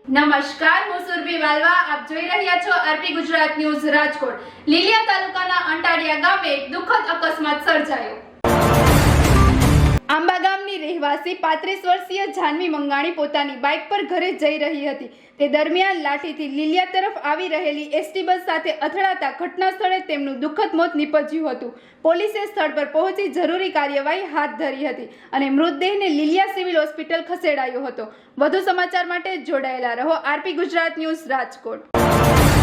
નમસ્કાર, હું સુરભી વાલવા. આપ જોઈ રહ્યા છો આરપી ગુજરાત ન્યૂઝ રાજકોટ. લીલિયા તાલુકાના અંટાળિયા ગામે એક દુઃખદ અકસ્માત સર્જાયો. આંબા ગામની રહેવાસી 35 વર્ષીય જાનવી મંગાણી પોતાની બાઇક પર ઘરે જઈ રહી હતી. તે દરમિયાન લાઠીથી લીલિયા તરફ આવી રહેલી એસટી બસ સાથે અથડાતા ઘટના સ્થળે તેમનું દુઃખદ મોત નીપજ્યું હતું. પોલીસે સ્થળ પર પહોંચી જરૂરી કાર્યવાહી હાથ ધરી હતી અને મૃતદેહને લીલિયા સિવિલ હોસ્પિટલ ખસેડાયો હતો. વધુ સમાચાર માટે જોડાયેલા રહો આરપી ગુજરાત ન્યૂઝ રાજકોટ.